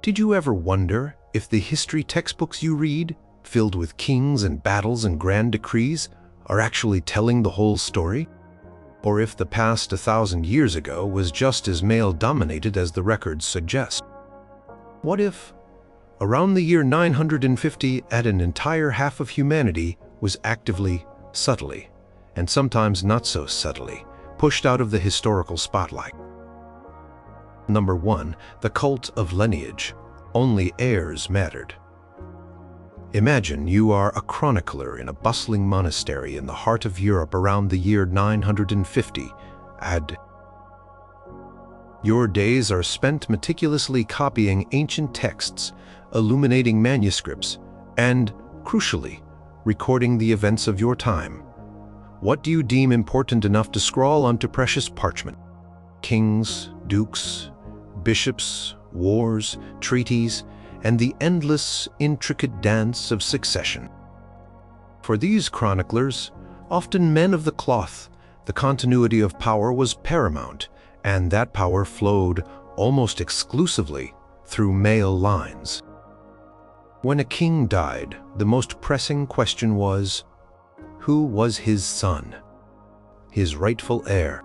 Did you ever wonder if the history textbooks you read, filled with kings and battles and grand decrees, are actually telling the whole story? Or if the past 1,000 years ago was just as male-dominated as the records suggest? What if, around the year 950, an entire half of humanity was actively, subtly, and sometimes not so subtly, pushed out of the historical spotlight? Number 1. The cult of lineage. Only heirs mattered. Imagine you are a chronicler in a bustling monastery in the heart of Europe around the year 950 AD. Your days are spent meticulously copying ancient texts, illuminating manuscripts, and, crucially, recording the events of your time. What do you deem important enough to scrawl onto precious parchment? Kings, dukes, bishops, wars, treaties, and the endless, intricate dance of succession. For these chroniclers, often men of the cloth, the continuity of power was paramount, and that power flowed almost exclusively through male lines. When a king died, the most pressing question was, who was his son? His rightful heir.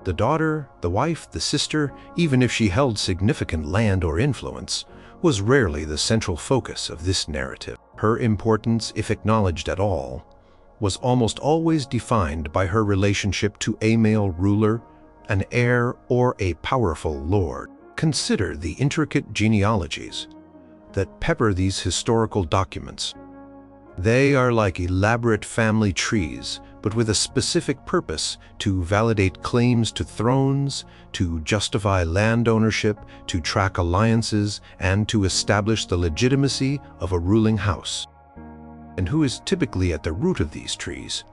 The daughter, the wife, the sister, even if she held significant land or influence, was rarely the central focus of this narrative. Her importance, if acknowledged at all, was almost always defined by her relationship to a male ruler, an heir, or a powerful lord. Consider the intricate genealogies that pepper these historical documents. They are like elaborate family trees, but with a specific purpose: to validate claims to thrones, to justify land ownership, to track alliances, and to establish the legitimacy of a ruling house. And who is typically at the root of these trees?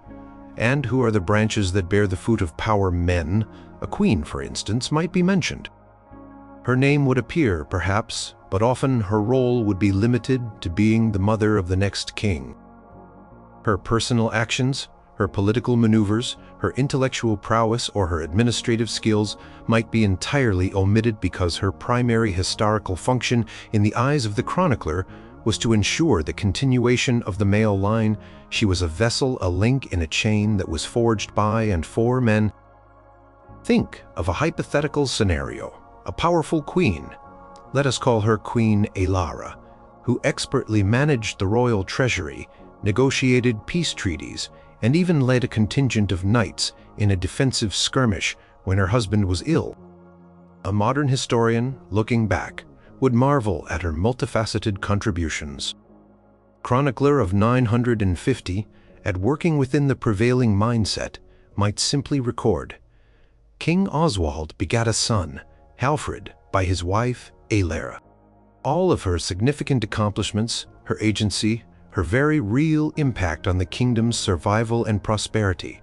And who are the branches that bear the fruit of power? Men, a queen, for instance, might be mentioned. Her name would appear, perhaps, but often her role would be limited to being the mother of the next king. Her personal actions, her political maneuvers, her intellectual prowess, or her administrative skills might be entirely omitted because her primary historical function in the eyes of the chronicler was to ensure the continuation of the male line. She was a vessel, a link in a chain that was forged by and for men. Think of a hypothetical scenario: a powerful queen, let us call her Queen Elara, who expertly managed the royal treasury, negotiated peace treaties, and even led a contingent of knights in a defensive skirmish when her husband was ill. A modern historian, looking back, would marvel at her multifaceted contributions. Chronicler of 950, at working within the prevailing mindset, might simply record, King Oswald begat a son, Halfred, by his wife, Elara. All of her significant accomplishments, her agency, her very real impact on the kingdom's survival and prosperity,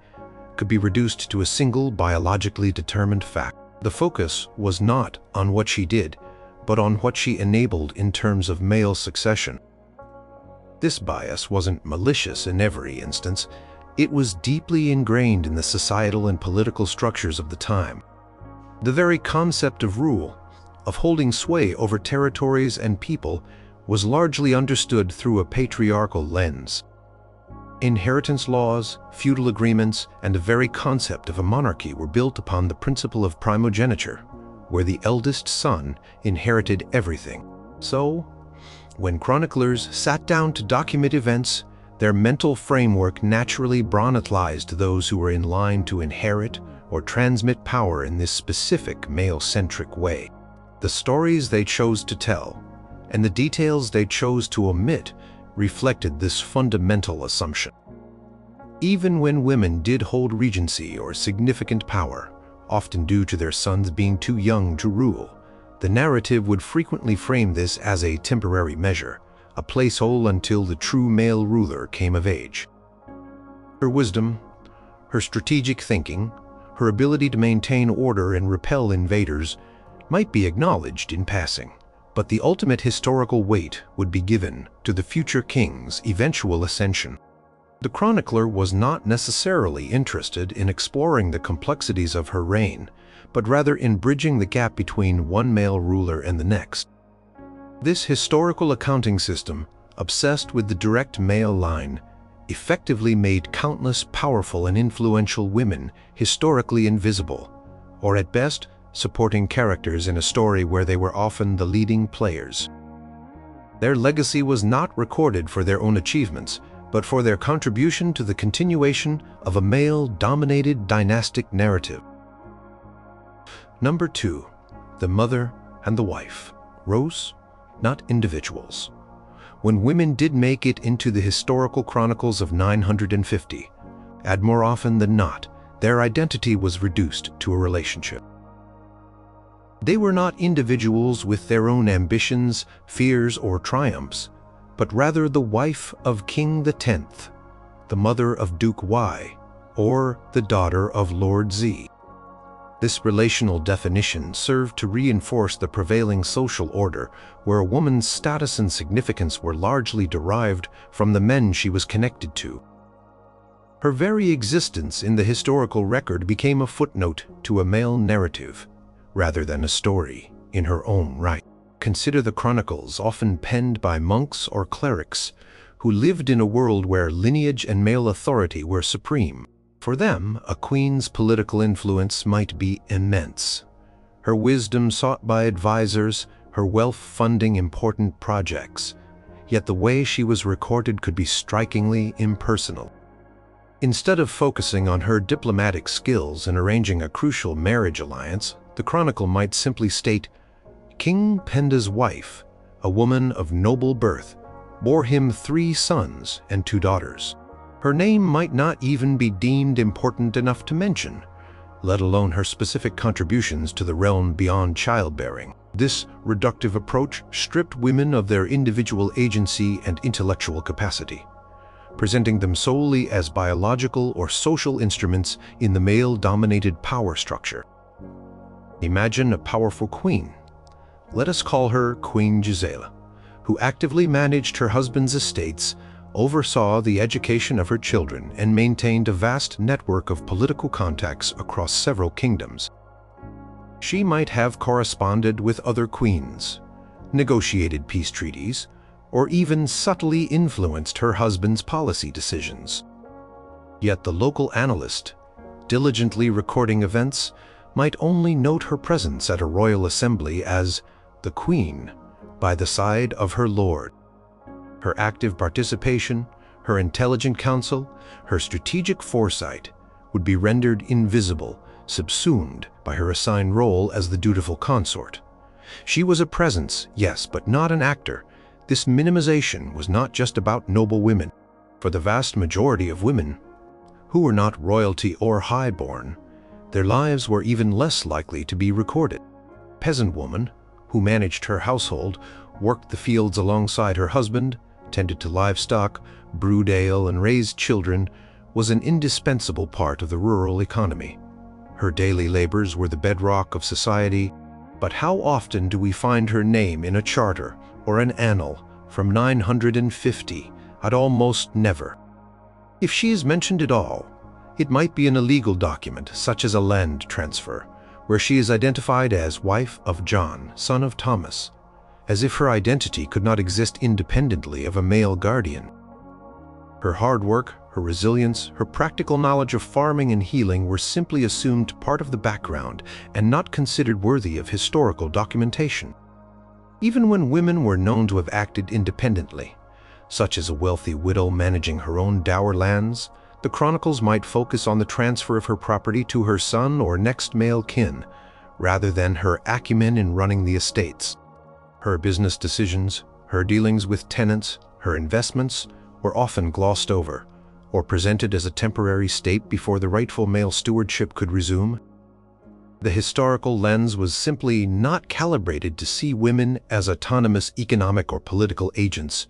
could be reduced to a single biologically determined fact. The focus was not on what she did, but on what she enabled in terms of male succession. This bias wasn't malicious in every instance. It was deeply ingrained in the societal and political structures of the time. The very concept of rule, of holding sway over territories and people, was largely understood through a patriarchal lens. Inheritance laws, feudal agreements, and the very concept of a monarchy were built upon the principle of primogeniture, where the eldest son inherited everything. So, when chroniclers sat down to document events, their mental framework naturally chroniclized those who were in line to inherit or transmit power in this specific male-centric way. The stories they chose to tell, and the details they chose to omit, reflected this fundamental assumption. Even when women did hold regency or significant power, often due to their sons being too young to rule, the narrative would frequently frame this as a temporary measure, a placeholder until the true male ruler came of age. Her wisdom, her strategic thinking, her ability to maintain order and repel invaders might be acknowledged in passing, but the ultimate historical weight would be given to the future king's eventual ascension. The chronicler was not necessarily interested in exploring the complexities of her reign, but rather in bridging the gap between one male ruler and the next. This historical accounting system, obsessed with the direct male line, effectively made countless powerful and influential women historically invisible, or at best, supporting characters in a story where they were often the leading players. Their legacy was not recorded for their own achievements, but for their contribution to the continuation of a male-dominated dynastic narrative. Number 2. The mother and the wife. Roles, not individuals. When women did make it into the historical chronicles of 950, and more often than not, their identity was reduced to a relationship. They were not individuals with their own ambitions, fears, or triumphs, but rather the wife of King X, the mother of Duke Y, or the daughter of Lord Z. This relational definition served to reinforce the prevailing social order, where a woman's status and significance were largely derived from the men she was connected to. Her very existence in the historical record became a footnote to a male narrative, rather than a story in her own right. Consider the Chronicles, often penned by monks or clerics, who lived in a world where lineage and male authority were supreme. For them, a queen's political influence might be immense. Her wisdom sought by advisors, her wealth funding important projects. Yet the way she was recorded could be strikingly impersonal. Instead of focusing on her diplomatic skills in arranging a crucial marriage alliance, the chronicle might simply state, King Penda's wife, a woman of noble birth, bore him 3 sons and 2 daughters. Her name might not even be deemed important enough to mention, let alone her specific contributions to the realm beyond childbearing. This reductive approach stripped women of their individual agency and intellectual capacity, presenting them solely as biological or social instruments in the male-dominated power structure. Imagine a powerful queen. Let us call her Queen Gisela, who actively managed her husband's estates, oversaw the education of her children, and maintained a vast network of political contacts across several kingdoms. She might have corresponded with other queens, negotiated peace treaties, or even subtly influenced her husband's policy decisions. Yet the local analyst, diligently recording events, might only note her presence at a royal assembly as the queen by the side of her lord. Her active participation, her intelligent counsel, her strategic foresight would be rendered invisible, subsumed by her assigned role as the dutiful consort. She was a presence, yes, but not an actor. This minimization was not just about noble women. For the vast majority of women, who were not royalty or highborn, their lives were even less likely to be recorded. Peasant woman, who managed her household, worked the fields alongside her husband, tended to livestock, brewed ale, and raised children, was an indispensable part of the rural economy. Her daily labors were the bedrock of society, but how often do we find her name in a charter or an annal from 950? At almost never. If she is mentioned at all, it might be in a legal document, such as a land transfer, where she is identified as wife of John, son of Thomas, as if her identity could not exist independently of a male guardian. Her hard work, her resilience, her practical knowledge of farming and healing were simply assumed part of the background and not considered worthy of historical documentation. Even when women were known to have acted independently, such as a wealthy widow managing her own dower lands, the chronicles might focus on the transfer of her property to her son or next male kin, rather than her acumen in running the estates. Her business decisions, her dealings with tenants, her investments were often glossed over, or presented as a temporary state before the rightful male stewardship could resume. The historical lens was simply not calibrated to see women as autonomous economic or political agents,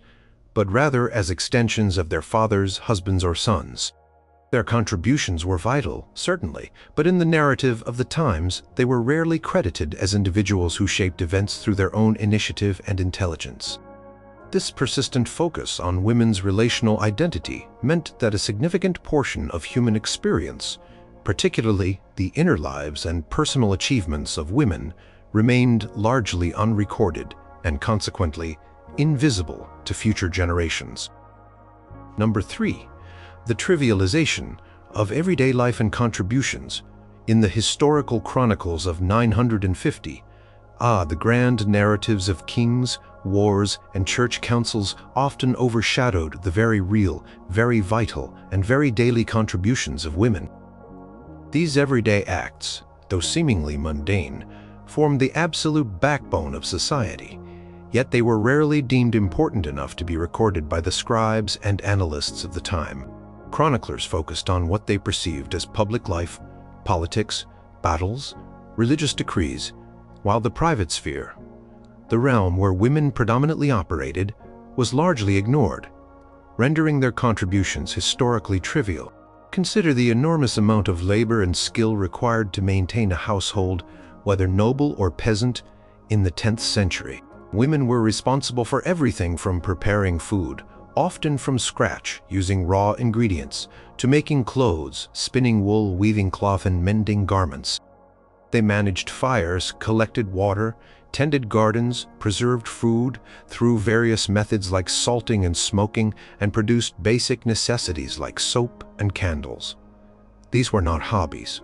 but rather as extensions of their fathers, husbands, or sons. Their contributions were vital, certainly, but in the narrative of the times, they were rarely credited as individuals who shaped events through their own initiative and intelligence. This persistent focus on women's relational identity meant that a significant portion of human experience, particularly the inner lives and personal achievements of women, remained largely unrecorded and consequently invisible to future generations. Number 3. The trivialization of everyday life and contributions. In the historical chronicles of 950, the grand narratives of kings, wars, and church councils often overshadowed the very real, very vital, and very daily contributions of women. These everyday acts, though seemingly mundane, formed the absolute backbone of society, yet they were rarely deemed important enough to be recorded by the scribes and annalists of the time. Chroniclers focused on what they perceived as public life, politics, battles, religious decrees, while the private sphere, the realm where women predominantly operated, was largely ignored, rendering their contributions historically trivial. Consider the enormous amount of labor and skill required to maintain a household, whether noble or peasant, in the 10th century. Women were responsible for everything from preparing food, often from scratch using raw ingredients, to making clothes, spinning wool, weaving cloth, and mending garments. They managed fires, collected water, tended gardens, preserved food through various methods like salting and smoking, and produced basic necessities like soap and candles. These were not hobbies.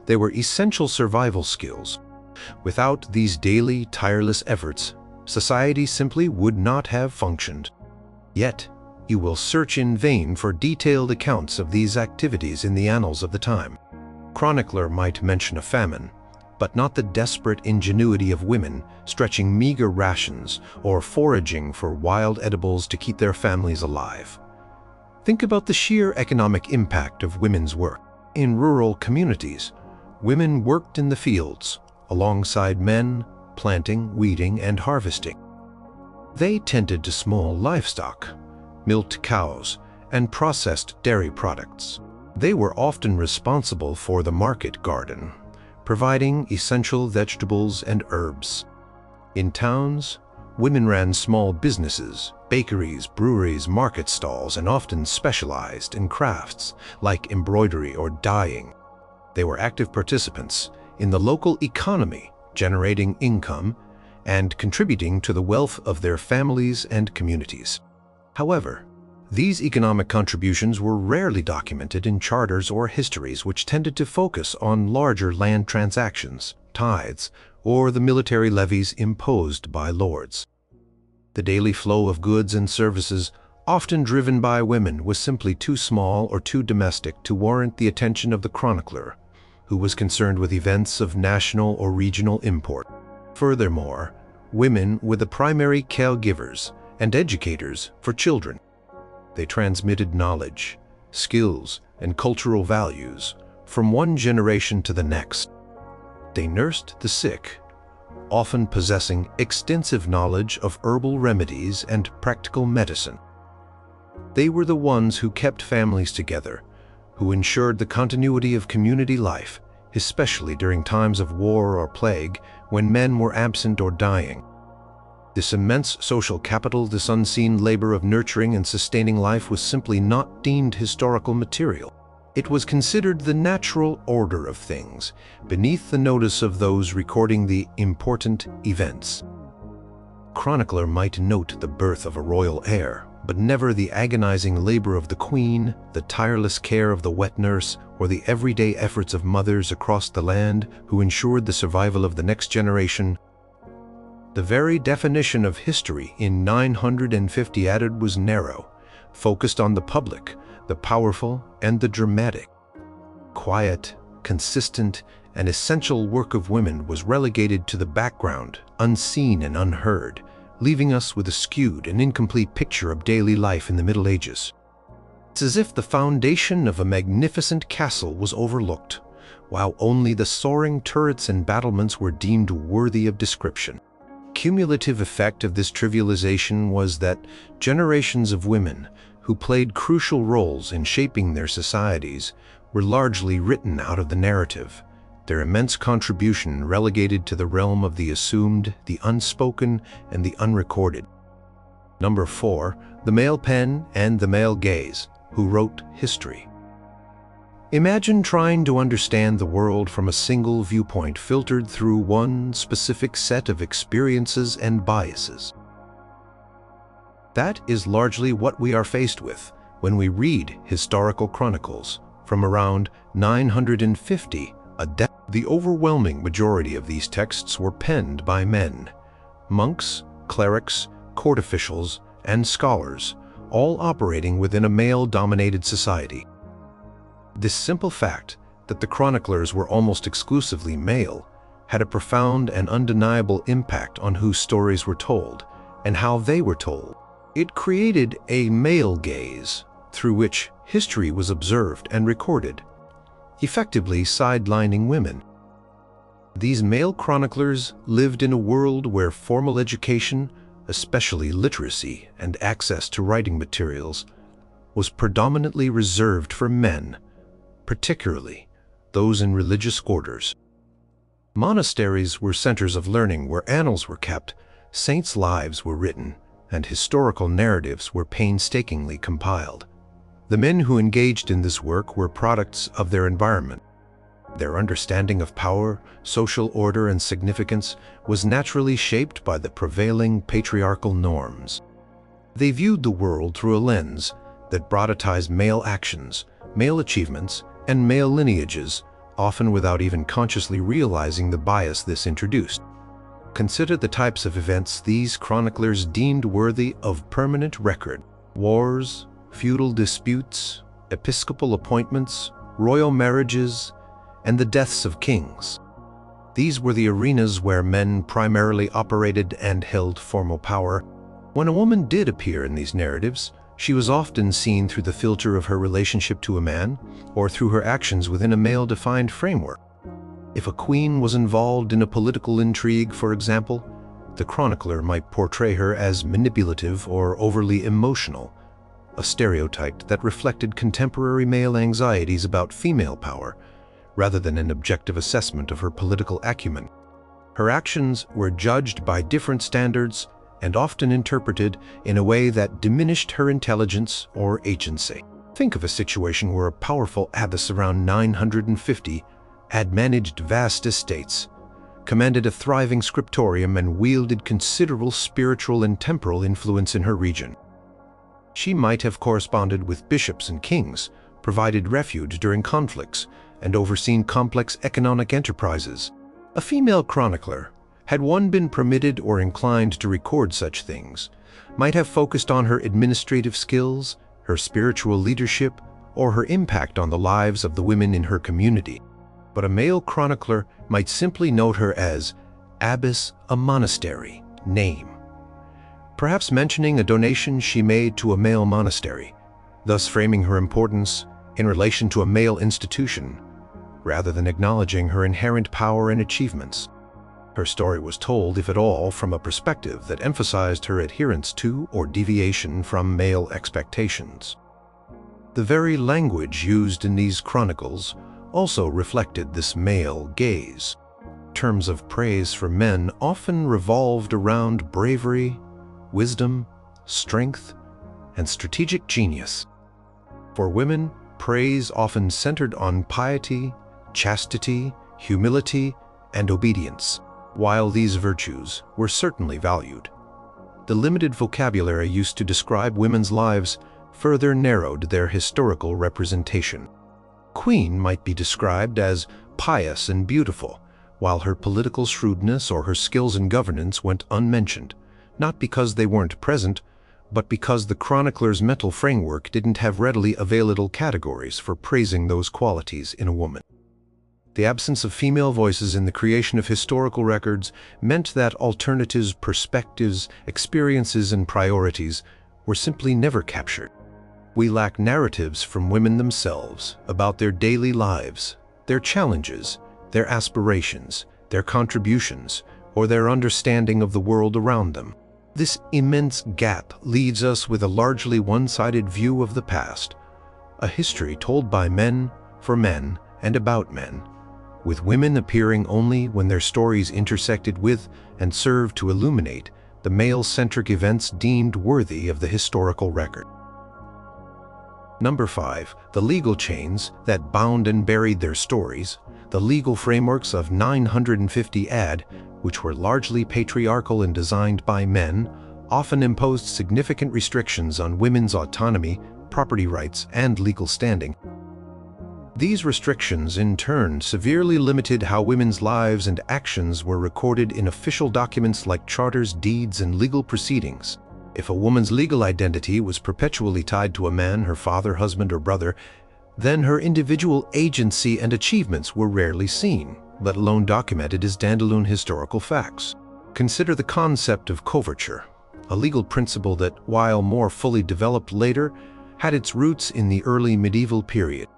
They were essential survival skills. Without these daily, tireless efforts, society simply would not have functioned. Yet, you will search in vain for detailed accounts of these activities in the annals of the time. Chronicler might mention a famine, but not the desperate ingenuity of women stretching meager rations or foraging for wild edibles to keep their families alive. Think about the sheer economic impact of women's work. In rural communities, women worked in the fields alongside men, planting, weeding, and harvesting. They tended to small livestock, milked cows, and processed dairy products. They were often responsible for the market garden, providing essential vegetables and herbs. In towns, women ran small businesses, bakeries, breweries, market stalls, and often specialized in crafts like embroidery or dyeing. They were active participants in the local economy, generating income and contributing to the wealth of their families and communities. However, these economic contributions were rarely documented in charters or histories, which tended to focus on larger land transactions, tithes, or the military levies imposed by lords. The daily flow of goods and services, often driven by women, was simply too small or too domestic to warrant the attention of the chronicler, who was concerned with events of national or regional import. Furthermore, women were the primary caregivers and educators for children. They transmitted knowledge, skills, and cultural values from one generation to the next. They nursed the sick, often possessing extensive knowledge of herbal remedies and practical medicine. They were the ones who kept families together, who ensured the continuity of community life, especially during times of war or plague when men were absent or dying. This immense social capital, this unseen labor of nurturing and sustaining life, was simply not deemed historical material. It was considered the natural order of things, beneath the notice of those recording the important events. Chronicler might note the birth of a royal heir, but never the agonizing labor of the queen, the tireless care of the wet nurse, or the everyday efforts of mothers across the land who ensured the survival of the next generation. The very definition of history in 950 added was narrow, focused on the public, the powerful, and the dramatic. Quiet, consistent, and essential work of women was relegated to the background, unseen and unheard, leaving us with a skewed and incomplete picture of daily life in the Middle Ages. It's as if the foundation of a magnificent castle was overlooked, while only the soaring turrets and battlements were deemed worthy of description. Cumulative effect of this trivialization was that generations of women who played crucial roles in shaping their societies were largely written out of the narrative, their immense contribution relegated to the realm of the assumed, the unspoken, and the unrecorded. Number 4, the male pen and the male gaze, who wrote history. Imagine trying to understand the world from a single viewpoint filtered through one specific set of experiences and biases. That is largely what we are faced with when we read historical chronicles from around 950 AD. The overwhelming majority of these texts were penned by men, monks, clerics, court officials, and scholars, all operating within a male-dominated society. This simple fact that the chroniclers were almost exclusively male had a profound and undeniable impact on whose stories were told and how they were told. It created a male gaze through which history was observed and recorded, effectively sidelining women. These male chroniclers lived in a world where formal education, especially literacy and access to writing materials, was predominantly reserved for men, particularly those in religious orders. Monasteries were centers of learning where annals were kept, saints' lives were written, and historical narratives were painstakingly compiled. The men who engaged in this work were products of their environment. Their understanding of power, social order, and significance was naturally shaped by the prevailing patriarchal norms. They viewed the world through a lens that broadcastized male actions, male achievements, and male lineages, often without even consciously realizing the bias this introduced. Consider the types of events these chroniclers deemed worthy of permanent record: wars, feudal disputes, episcopal appointments, royal marriages, and the deaths of kings. These were the arenas where men primarily operated and held formal power. When a woman did appear in these narratives, she was often seen through the filter of her relationship to a man or through her actions within a male-defined framework. If a queen was involved in a political intrigue, for example, the chronicler might portray her as manipulative or overly emotional, a stereotype that reflected contemporary male anxieties about female power, rather than an objective assessment of her political acumen. Her actions were judged by different standards and often interpreted in a way that diminished her intelligence or agency. Think of a situation where a powerful abbess around 950 had managed vast estates, commanded a thriving scriptorium, and wielded considerable spiritual and temporal influence in her region. She might have corresponded with bishops and kings, provided refuge during conflicts, and overseen complex economic enterprises. A female chronicler, had one been permitted or inclined to record such things, might have focused on her administrative skills, her spiritual leadership, or her impact on the lives of the women in her community. But a male chronicler might simply note her as Abbess a monastery, name, perhaps mentioning a donation she made to a male monastery, thus framing her importance in relation to a male institution, rather than acknowledging her inherent power and achievements. Her story was told, if at all, from a perspective that emphasized her adherence to or deviation from male expectations. The very language used in these chronicles also reflected this male gaze. Terms of praise for men often revolved around bravery, wisdom, strength, and strategic genius. For women, praise often centered on piety, chastity, humility, and obedience. While these virtues were certainly valued, the limited vocabulary used to describe women's lives further narrowed their historical representation. Queen might be described as pious and beautiful, while her political shrewdness or her skills in governance went unmentioned, not because they weren't present, but because the chronicler's mental framework didn't have readily available categories for praising those qualities in a woman. The absence of female voices in the creation of historical records meant that alternatives, perspectives, experiences, and priorities were simply never captured. We lack narratives from women themselves about their daily lives, their challenges, their aspirations, their contributions, or their understanding of the world around them. This immense gap leaves us with a largely one-sided view of the past, a history told by men, for men, and about men, with women appearing only when their stories intersected with and served to illuminate the male-centric events deemed worthy of the historical record. Number 5. The legal chains that bound and buried their stories. The legal frameworks of 950 AD, which were largely patriarchal and designed by men, often imposed significant restrictions on women's autonomy, property rights, and legal standing. These restrictions, in turn, severely limited how women's lives and actions were recorded in official documents like charters, deeds, and legal proceedings. If a woman's legal identity was perpetually tied to a man, her father, husband, or brother, then her individual agency and achievements were rarely seen, let alone documented as standalone historical facts. Consider the concept of coverture, a legal principle that, while more fully developed later, had its roots in the early medieval period.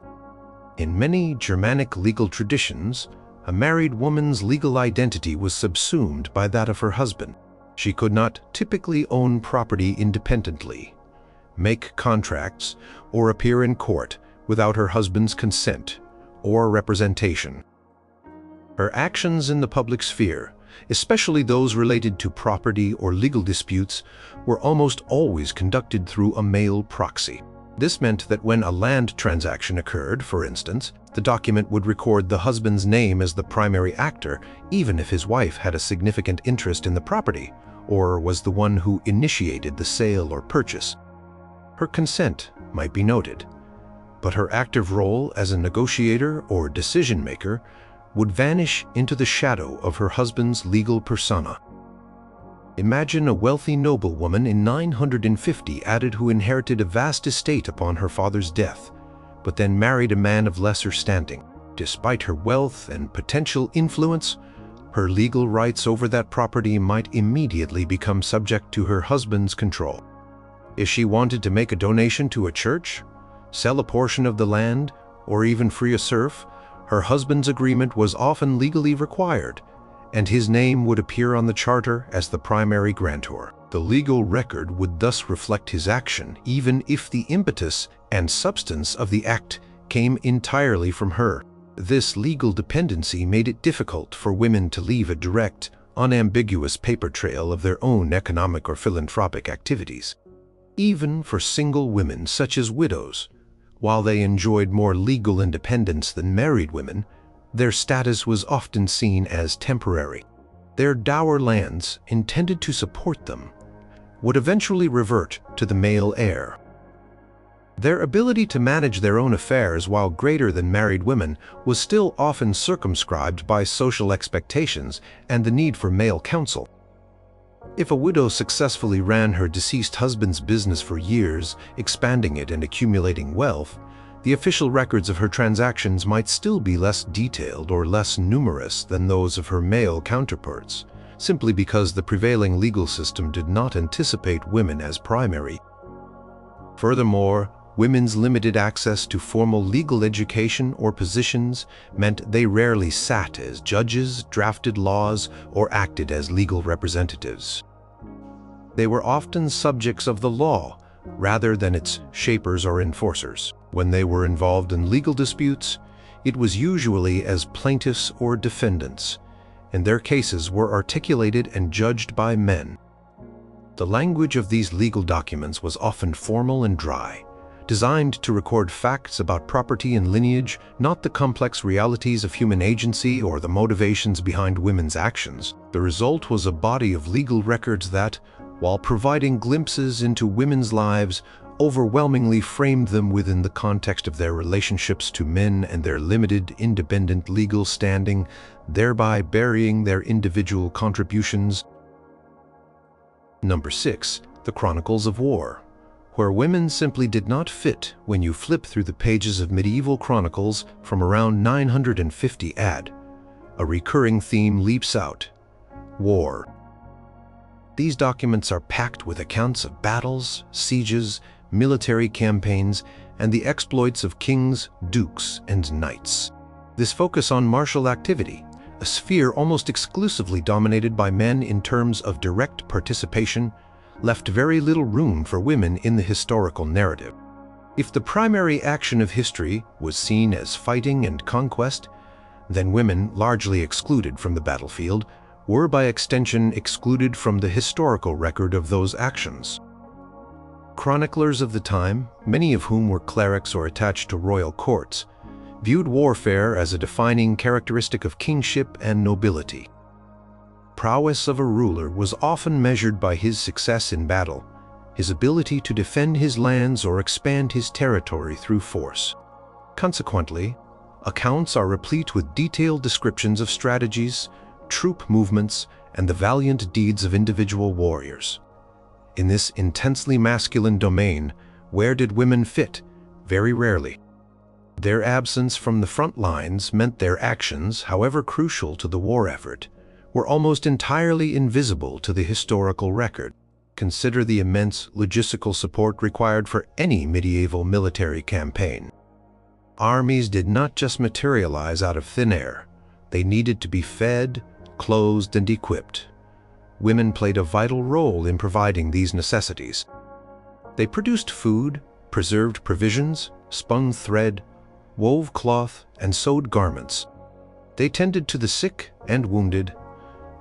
In many Germanic legal traditions, a married woman's legal identity was subsumed by that of her husband. She could not typically own property independently, make contracts, or appear in court without her husband's consent or representation. Her actions in the public sphere, especially those related to property or legal disputes, were almost always conducted through a male proxy. This meant that when a land transaction occurred, for instance, the document would record the husband's name as the primary actor, even if his wife had a significant interest in the property, or was the one who initiated the sale or purchase. Her consent might be noted, but her active role as a negotiator or decision-maker would vanish into the shadow of her husband's legal persona. Imagine a wealthy noblewoman in 950 AD who inherited a vast estate upon her father's death, but then married a man of lesser standing. Despite her wealth and potential influence, her legal rights over that property might immediately become subject to her husband's control. If she wanted to make a donation to a church, sell a portion of the land, or even free a serf, her husband's agreement was often legally required, and his name would appear on the charter as the primary grantor. The legal record would thus reflect his action, even if the impetus and substance of the act came entirely from her. This legal dependency made it difficult for women to leave a direct, unambiguous paper trail of their own economic or philanthropic activities. Even for single women, such as widows, while they enjoyed more legal independence than married women, their status was often seen as temporary. Their dower lands, intended to support them, would eventually revert to the male heir. Their ability to manage their own affairs, while greater than married women, was still often circumscribed by social expectations and the need for male counsel. If a widow successfully ran her deceased husband's business for years, expanding it and accumulating wealth, the official records of her transactions might still be less detailed or less numerous than those of her male counterparts, simply because the prevailing legal system did not anticipate women as primary. Furthermore, women's limited access to formal legal education or positions meant they rarely sat as judges, drafted laws, or acted as legal representatives. They were often subjects of the law, rather than its shapers or enforcers. When they were involved in legal disputes, it was usually as plaintiffs or defendants, and their cases were articulated and judged by men. The language of these legal documents was often formal and dry, designed to record facts about property and lineage, not the complex realities of human agency or the motivations behind women's actions. The result was a body of legal records that, while providing glimpses into women's lives, overwhelmingly framed them within the context of their relationships to men and their limited, independent legal standing, thereby burying their individual contributions. Number 6. The Chronicles of War, where women simply did not fit when you flip through the pages of medieval chronicles from around 950 AD. A recurring theme leaps out: war. These documents are packed with accounts of battles, sieges, military campaigns, and the exploits of kings, dukes, and knights. This focus on martial activity, a sphere almost exclusively dominated by men in terms of direct participation, left very little room for women in the historical narrative. If the primary action of history was seen as fighting and conquest, then women, largely excluded from the battlefield, were by extension excluded from the historical record of those actions. chroniclers of the time, many of whom were clerics or attached to royal courts, viewed warfare as a defining characteristic of kingship and nobility. Prowess of a ruler was often measured by his success in battle, his ability to defend his lands or expand his territory through force. Consequently, accounts are replete with detailed descriptions of strategies, troop movements, and the valiant deeds of individual warriors. In this intensely masculine domain, where did women fit? Very rarely. Their absence from the front lines meant their actions, however crucial to the war effort, were almost entirely invisible to the historical record. Consider the immense logistical support required for any medieval military campaign. Armies did not just materialize out of thin air. They needed to be fed, clothed, and equipped. Women played a vital role in providing these necessities. They produced food, preserved provisions, spun thread, wove cloth, and sewed garments. They tended to the sick and wounded,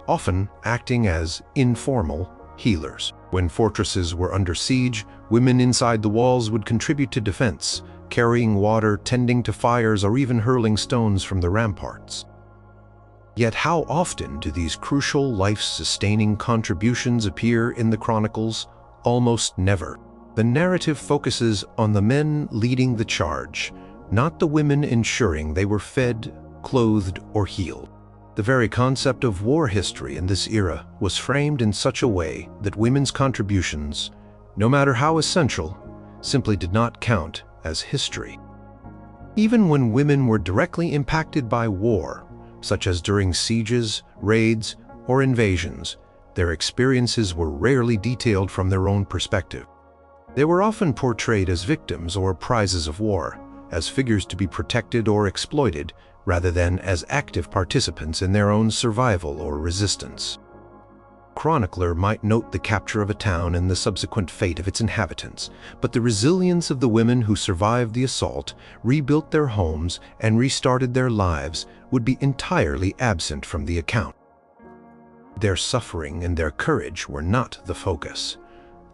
often acting as informal healers. When fortresses were under siege, women inside the walls would contribute to defense, carrying water, tending to fires, or even hurling stones from the ramparts. Yet how often do these crucial life-sustaining contributions appear in the Chronicles? Almost never. The narrative focuses on the men leading the charge, not the women ensuring they were fed, clothed, or healed. The very concept of war history in this era was framed in such a way that women's contributions, no matter how essential, simply did not count as history. Even when women were directly impacted by war, such as during sieges, raids, or invasions, their experiences were rarely detailed from their own perspective. They were often portrayed as victims or prizes of war, as figures to be protected or exploited, rather than as active participants in their own survival or resistance. Chronicler might note the capture of a town and the subsequent fate of its inhabitants, but the resilience of the women who survived the assault, rebuilt their homes, and restarted their lives would be entirely absent from the account. Their suffering and their courage were not the focus.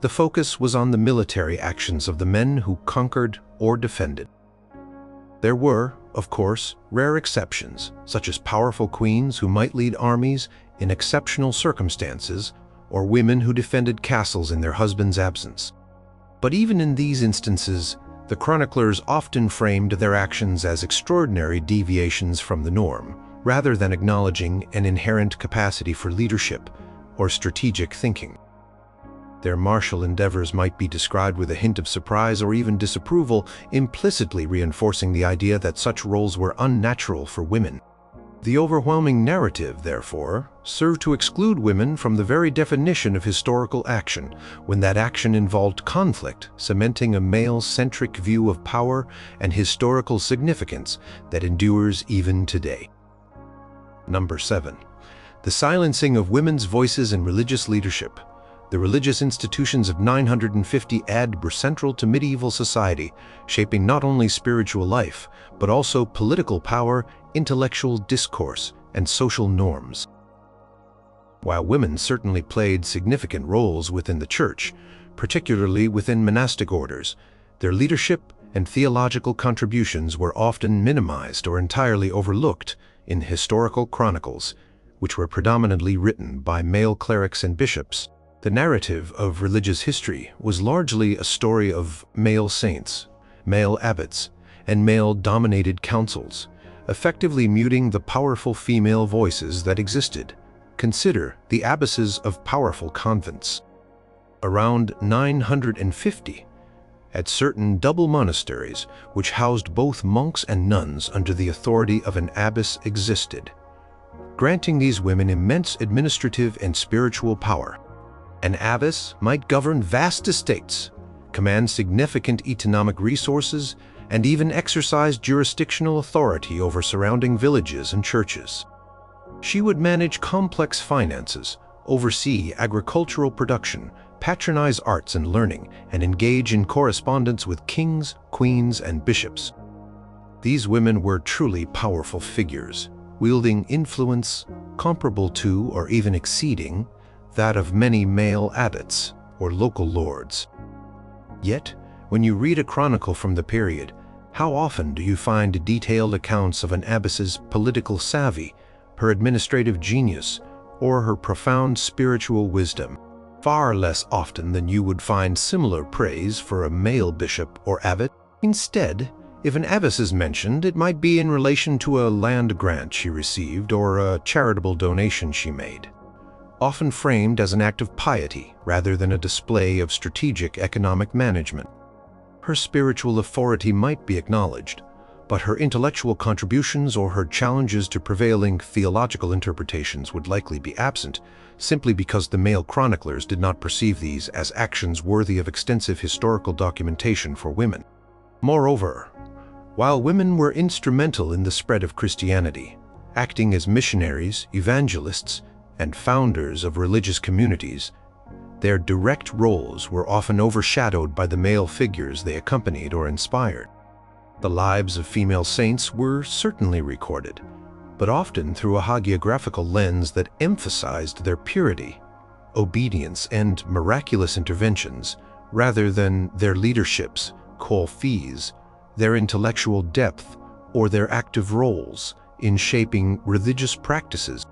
The focus was on the military actions of the men who conquered or defended. There were, of course, rare exceptions, such as powerful queens who might lead armies in exceptional circumstances, or women who defended castles in their husband's absence. But even in these instances, the chroniclers often framed their actions as extraordinary deviations from the norm, rather than acknowledging an inherent capacity for leadership or strategic thinking. Their martial endeavors might be described with a hint of surprise or even disapproval, implicitly reinforcing the idea that such roles were unnatural for women. The overwhelming narrative, therefore, served to exclude women from the very definition of historical action, when that action involved conflict, cementing a male-centric view of power and historical significance that endures even today. Number 7. The silencing of women's voices in religious leadership. The religious institutions of 950 AD were central to medieval society, shaping not only spiritual life, but also political power, intellectual discourse, and social norms. While women certainly played significant roles within the church, particularly within monastic orders, their leadership and theological contributions were often minimized or entirely overlooked in historical chronicles, which were predominantly written by male clerics and bishops. The narrative of religious history was largely a story of male saints, male abbots, and male-dominated councils, effectively muting the powerful female voices that existed. Consider the abbesses of powerful convents. Around 950, at certain double monasteries, which housed both monks and nuns under the authority of an abbess, existed, granting these women immense administrative and spiritual power. An abbess might govern vast estates, command significant economic resources, and even exercise jurisdictional authority over surrounding villages and churches. She would manage complex finances, oversee agricultural production, patronize arts and learning, and engage in correspondence with kings, queens, and bishops. These women were truly powerful figures, wielding influence comparable to or even exceeding that of many male abbots or local lords. Yet, when you read a chronicle from the period, how often do you find detailed accounts of an abbess's political savvy, her administrative genius, or her profound spiritual wisdom? Far less often than you would find similar praise for a male bishop or abbot. Instead, if an abbess is mentioned, it might be in relation to a land grant she received or a charitable donation she made, often framed as an act of piety rather than a display of strategic economic management. Her spiritual authority might be acknowledged, but her intellectual contributions or her challenges to prevailing theological interpretations would likely be absent, simply because the male chroniclers did not perceive these as actions worthy of extensive historical documentation for women. Moreover, while women were instrumental in the spread of Christianity, acting as missionaries, evangelists, and founders of religious communities, their direct roles were often overshadowed by the male figures they accompanied or inspired. The lives of female saints were certainly recorded, but often through a hagiographical lens that emphasized their purity, obedience, and miraculous interventions, rather than their leaderships, fees, their intellectual depth, or their active roles in shaping religious practices.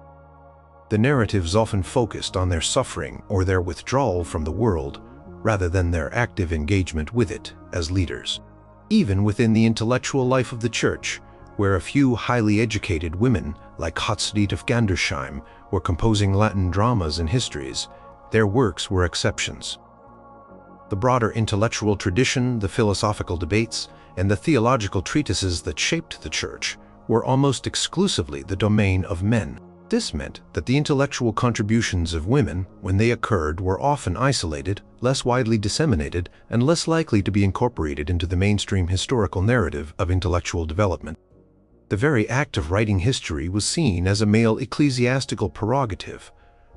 The narratives often focused on their suffering or their withdrawal from the world, rather than their active engagement with it as leaders. Even within the intellectual life of the Church, where a few highly educated women, like Hotstede of Gandersheim, were composing Latin dramas and histories, their works were exceptions. The broader intellectual tradition, the philosophical debates, and the theological treatises that shaped the Church were almost exclusively the domain of men. This meant that the intellectual contributions of women, when they occurred, were often isolated, less widely disseminated, and less likely to be incorporated into the mainstream historical narrative of intellectual development. The very act of writing history was seen as a male ecclesiastical prerogative,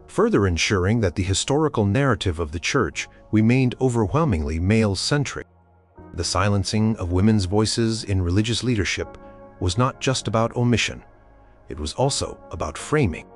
further ensuring that the historical narrative of the Church remained overwhelmingly male-centric. The silencing of women's voices in religious leadership was not just about omission. It was also about framing.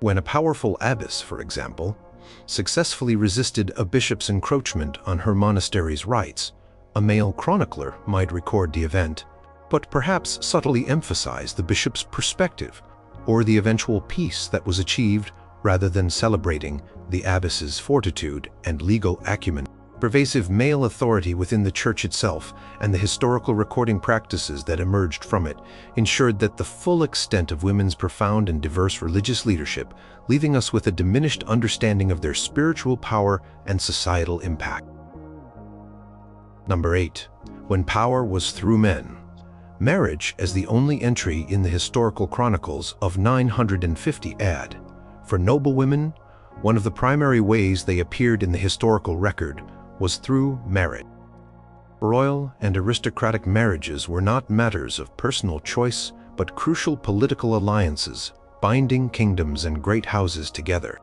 When a powerful abbess, for example, successfully resisted a bishop's encroachment on her monastery's rights, a male chronicler might record the event, but perhaps subtly emphasize the bishop's perspective or the eventual peace that was achieved rather than celebrating the abbess's fortitude and legal acumen. Pervasive male authority within the Church itself and the historical recording practices that emerged from it ensured that the full extent of women's profound and diverse religious leadership, leaving us with a diminished understanding of their spiritual power and societal impact. Number 8. When power was through men. Marriage as the only entry in the historical chronicles of 950 AD. For noble women, one of the primary ways they appeared in the historical record was through marriage. Royal and aristocratic marriages were not matters of personal choice, but crucial political alliances, binding kingdoms and great houses together.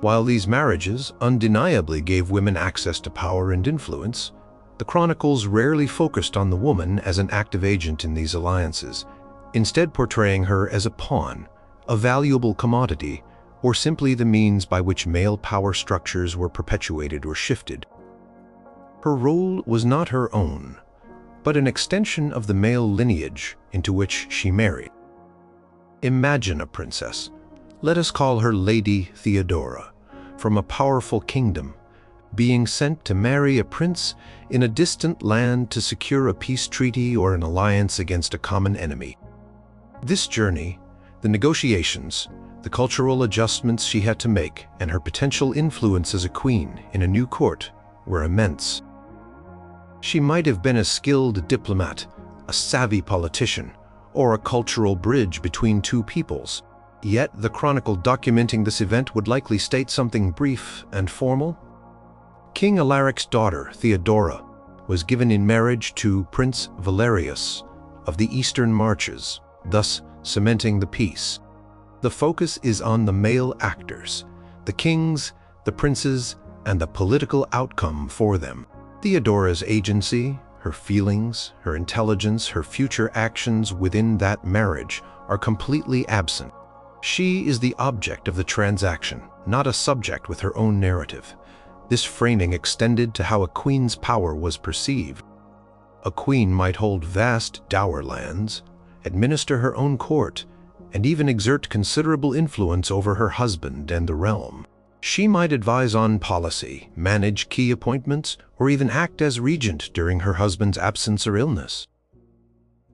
While these marriages undeniably gave women access to power and influence, the chronicles rarely focused on the woman as an active agent in these alliances, instead portraying her as a pawn, a valuable commodity, or simply the means by which male power structures were perpetuated or shifted. Her role was not her own, but an extension of the male lineage into which she married. Imagine a princess, let us call her Lady Theodora, from a powerful kingdom, being sent to marry a prince in a distant land to secure a peace treaty or an alliance against a common enemy. This journey, the negotiations, the cultural adjustments she had to make, and her potential influence as a queen in a new court were immense. She might have been a skilled diplomat, a savvy politician, or a cultural bridge between two peoples. Yet the chronicle documenting this event would likely state something brief and formal. King Alaric's daughter, Theodora, was given in marriage to Prince Valerius of the Eastern Marches, thus cementing the peace. The focus is on the male actors, the kings, the princes, and the political outcome for them. Theodora's agency, her feelings, her intelligence, her future actions within that marriage are completely absent. She is the object of the transaction, not a subject with her own narrative. This framing extended to how a queen's power was perceived. A queen might hold vast dower lands, administer her own court, and even exert considerable influence over her husband and the realm. She might advise on policy, manage key appointments, or even act as regent during her husband's absence or illness.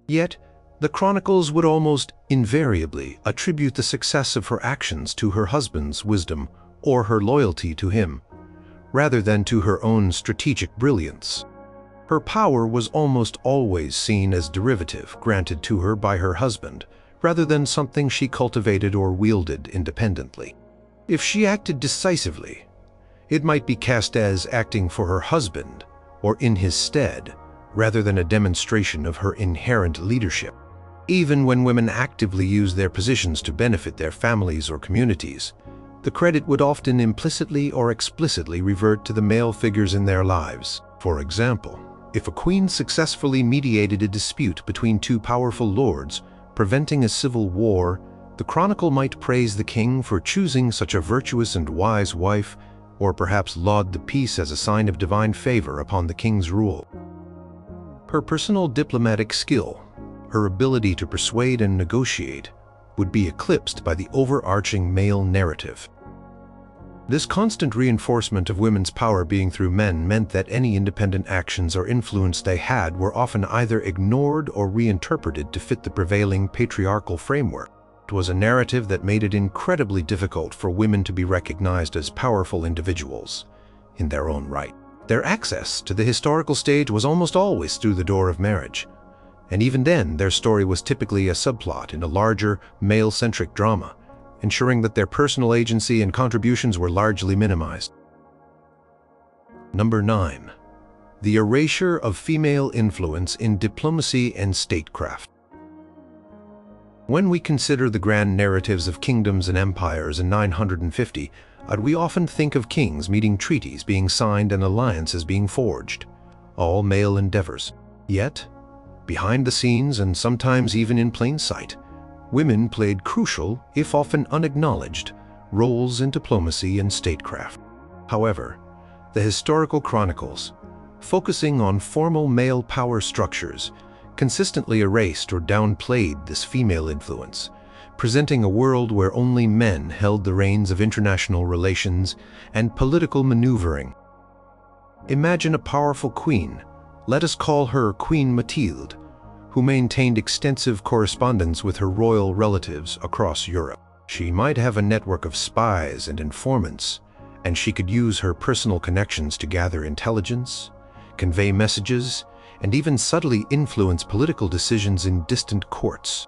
Yet, the Chronicles would almost invariably attribute the success of her actions to her husband's wisdom or her loyalty to him, rather than to her own strategic brilliance. Her power was almost always seen as derivative granted to her by her husband, rather than something she cultivated or wielded independently. If she acted decisively, it might be cast as acting for her husband or in his stead, rather than a demonstration of her inherent leadership. Even when women actively used their positions to benefit their families or communities, the credit would often implicitly or explicitly revert to the male figures in their lives. For example, if a queen successfully mediated a dispute between two powerful lords, preventing a civil war, the chronicle might praise the king for choosing such a virtuous and wise wife, or perhaps laud the peace as a sign of divine favor upon the king's rule. Her personal diplomatic skill, her ability to persuade and negotiate, would be eclipsed by the overarching male narrative. This constant reinforcement of women's power being through men meant that any independent actions or influence they had were often either ignored or reinterpreted to fit the prevailing patriarchal framework. It was a narrative that made it incredibly difficult for women to be recognized as powerful individuals in their own right. Their access to the historical stage was almost always through the door of marriage, and even then their story was typically a subplot in a larger, male-centric drama, ensuring that their personal agency and contributions were largely minimized. Number 9. The erasure of female influence in diplomacy and statecraft. When we consider the grand narratives of kingdoms and empires in 950, we often think of kings meeting treaties being signed and alliances being forged, all male endeavors. Yet, behind the scenes and sometimes even in plain sight, women played crucial, if often unacknowledged, roles in diplomacy and statecraft. However, the historical chronicles, focusing on formal male power structures, consistently erased or downplayed this female influence, presenting a world where only men held the reins of international relations and political maneuvering. Imagine a powerful queen, let us call her Queen Mathilde, who maintained extensive correspondence with her royal relatives across Europe. She might have a network of spies and informants, and she could use her personal connections to gather intelligence, convey messages, and even subtly influence political decisions in distant courts.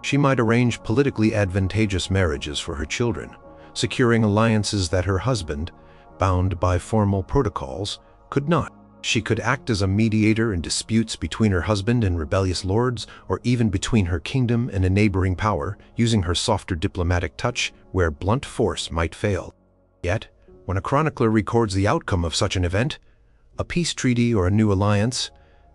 She might arrange politically advantageous marriages for her children, securing alliances that her husband, bound by formal protocols, could not. She could act as a mediator in disputes between her husband and rebellious lords, or even between her kingdom and a neighboring power, using her softer diplomatic touch where blunt force might fail. Yet, when a chronicler records the outcome of such an event, a peace treaty or a new alliance,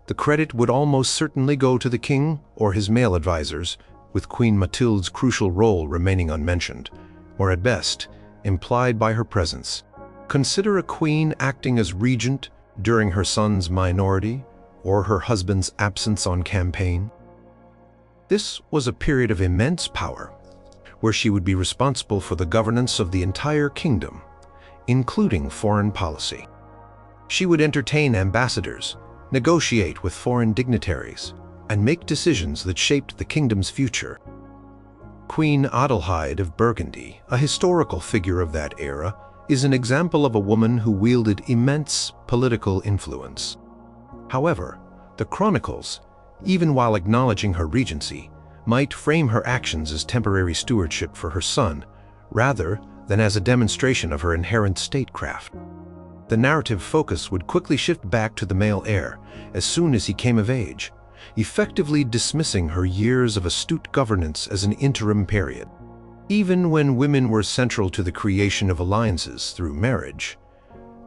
the credit would almost certainly go to the king or his male advisors, with Queen Mathilde's crucial role remaining unmentioned, or at best, implied by her presence. Consider a queen acting as regent during her son's minority or her husband's absence on campaign. This was a period of immense power, where she would be responsible for the governance of the entire kingdom, including foreign policy. She would entertain ambassadors, negotiate with foreign dignitaries, and make decisions that shaped the kingdom's future. Queen Adelheid of Burgundy, a historical figure of that era, is an example of a woman who wielded immense political influence. However, the chronicles, even while acknowledging her regency, might frame her actions as temporary stewardship for her son, rather than as a demonstration of her inherent statecraft. The narrative focus would quickly shift back to the male heir as soon as he came of age, effectively dismissing her years of astute governance as an interim period. Even when women were central to the creation of alliances through marriage,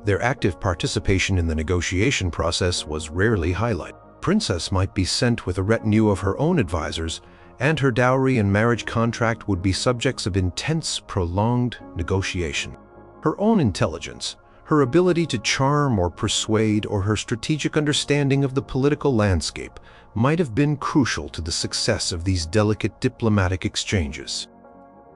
their active participation in the negotiation process was rarely highlighted. A princess might be sent with a retinue of her own advisors, and her dowry and marriage contract would be subjects of intense, prolonged negotiation. Her own intelligence, Her ability to charm or persuade, or her strategic understanding of the political landscape, might have been crucial to the success of these delicate diplomatic exchanges.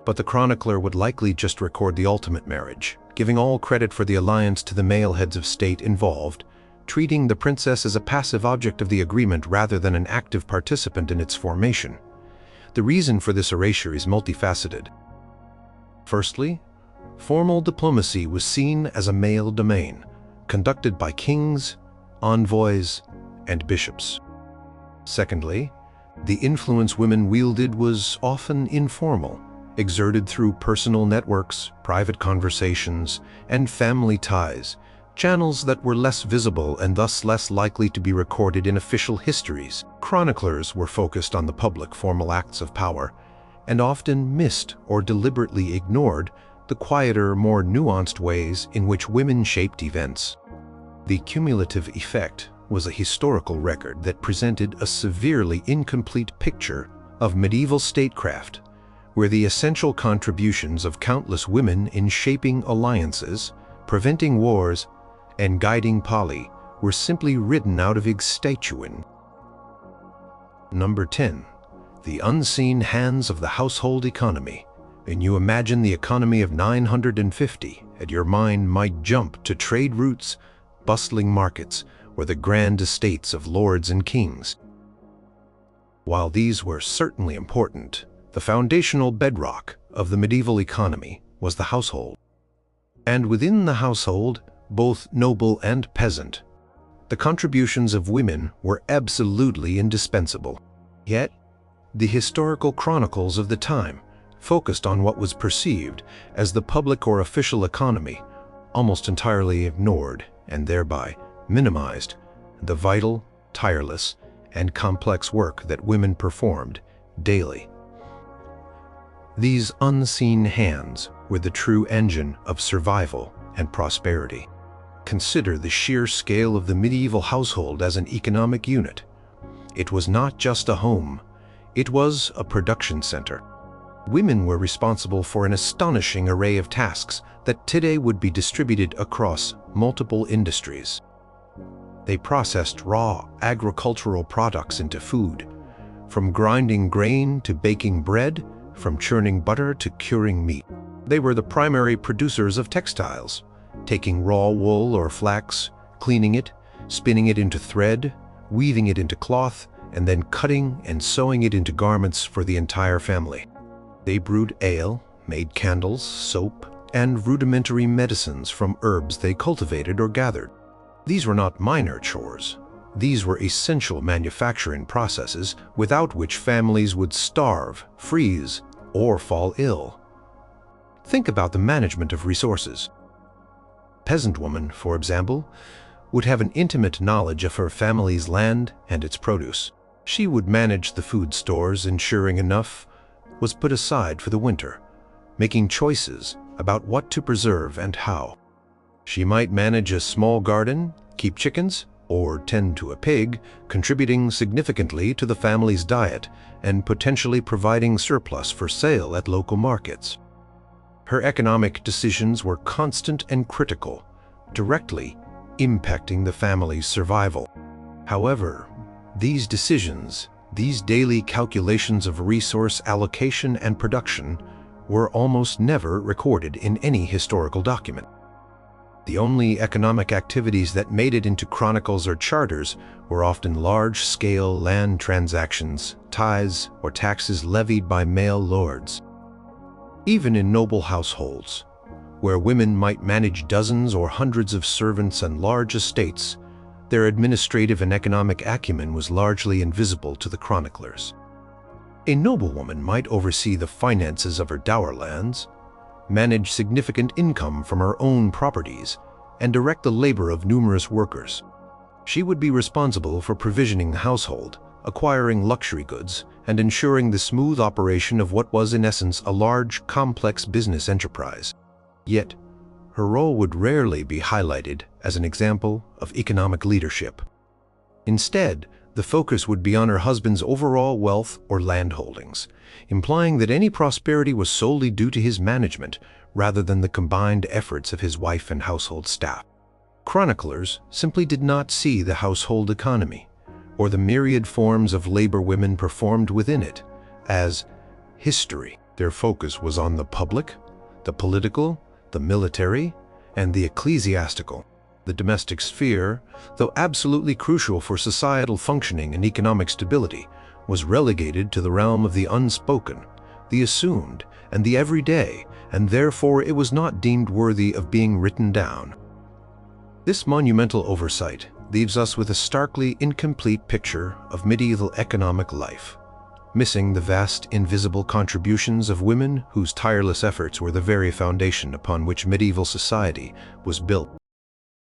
But the chronicler would likely just record the ultimate marriage, giving all credit for the alliance to the male heads of state involved, treating the princess as a passive object of the agreement rather than an active participant in its formation. The reason for this erasure is multifaceted. Firstly, formal diplomacy was seen as a male domain, conducted by kings, envoys, and bishops. Secondly, the influence women wielded was often informal, exerted through personal networks, private conversations, and family ties, channels that were less visible and thus less likely to be recorded in official histories. Chroniclers were focused on the public formal acts of power, and often missed or deliberately ignored the quieter, more nuanced ways in which women shaped events. The cumulative effect was a historical record that presented a severely incomplete picture of medieval statecraft, where the essential contributions of countless women in shaping alliances, preventing wars, and guiding policy were simply written out of statuin. Number 10. The unseen hands of the household economy. When you imagine the economy of 950, and your mind might jump to trade routes, bustling markets, or the grand estates of lords and kings. While these were certainly important, the foundational bedrock of the medieval economy was the household. And within the household, both noble and peasant, the contributions of women were absolutely indispensable. Yet, the historical chronicles of the time focused on what was perceived as the public or official economy, almost entirely ignored and thereby minimized the vital, tireless, and complex work that women performed daily. These unseen hands were the true engine of survival and prosperity. Consider the sheer scale of the medieval household as an economic unit. It was not just a home, it was a production center. Women were responsible for an astonishing array of tasks that today would be distributed across multiple industries. They processed raw agricultural products into food, from grinding grain to baking bread, from churning butter to curing meat. They were the primary producers of textiles, taking raw wool or flax, cleaning it, spinning it into thread, weaving it into cloth, and then cutting and sewing it into garments for the entire family. They brewed ale, made candles, soap, and rudimentary medicines from herbs they cultivated or gathered. These were not minor chores. These were essential manufacturing processes without which families would starve, freeze, or fall ill. Think about the management of resources. Peasant woman, for example, would have an intimate knowledge of her family's land and its produce. She would manage the food stores, ensuring enough was put aside for the winter, making choices about what to preserve and how. She might manage a small garden, keep chickens, or tend to a pig, contributing significantly to the family's diet and potentially providing surplus for sale at local markets. Her economic decisions were constant and critical, directly impacting the family's survival. However, these decisions, these daily calculations of resource allocation and production, were almost never recorded in any historical document. The only economic activities that made it into chronicles or charters were often large-scale land transactions, tithes, or taxes levied by male lords. Even in noble households, where women might manage dozens or hundreds of servants and large estates, their administrative and economic acumen was largely invisible to the chroniclers. A noblewoman might oversee the finances of her dower lands, manage significant income from her own properties, and direct the labor of numerous workers. She would be responsible for provisioning the household, acquiring luxury goods, and ensuring the smooth operation of what was in essence a large, complex business enterprise. Yet, her role would rarely be highlighted as an example of economic leadership. Instead, the focus would be on her husband's overall wealth or land holdings, implying that any prosperity was solely due to his management rather than the combined efforts of his wife and household staff. Chroniclers simply did not see the household economy, or the myriad forms of labor women performed within it, as history. Their focus was on the public, the political, the military, and the ecclesiastical. The domestic sphere, though absolutely crucial for societal functioning and economic stability, was relegated to the realm of the unspoken, the assumed, and the everyday, and therefore it was not deemed worthy of being written down. This monumental oversight leaves us with a starkly incomplete picture of medieval economic life, missing the vast invisible contributions of women whose tireless efforts were the very foundation upon which medieval society was built.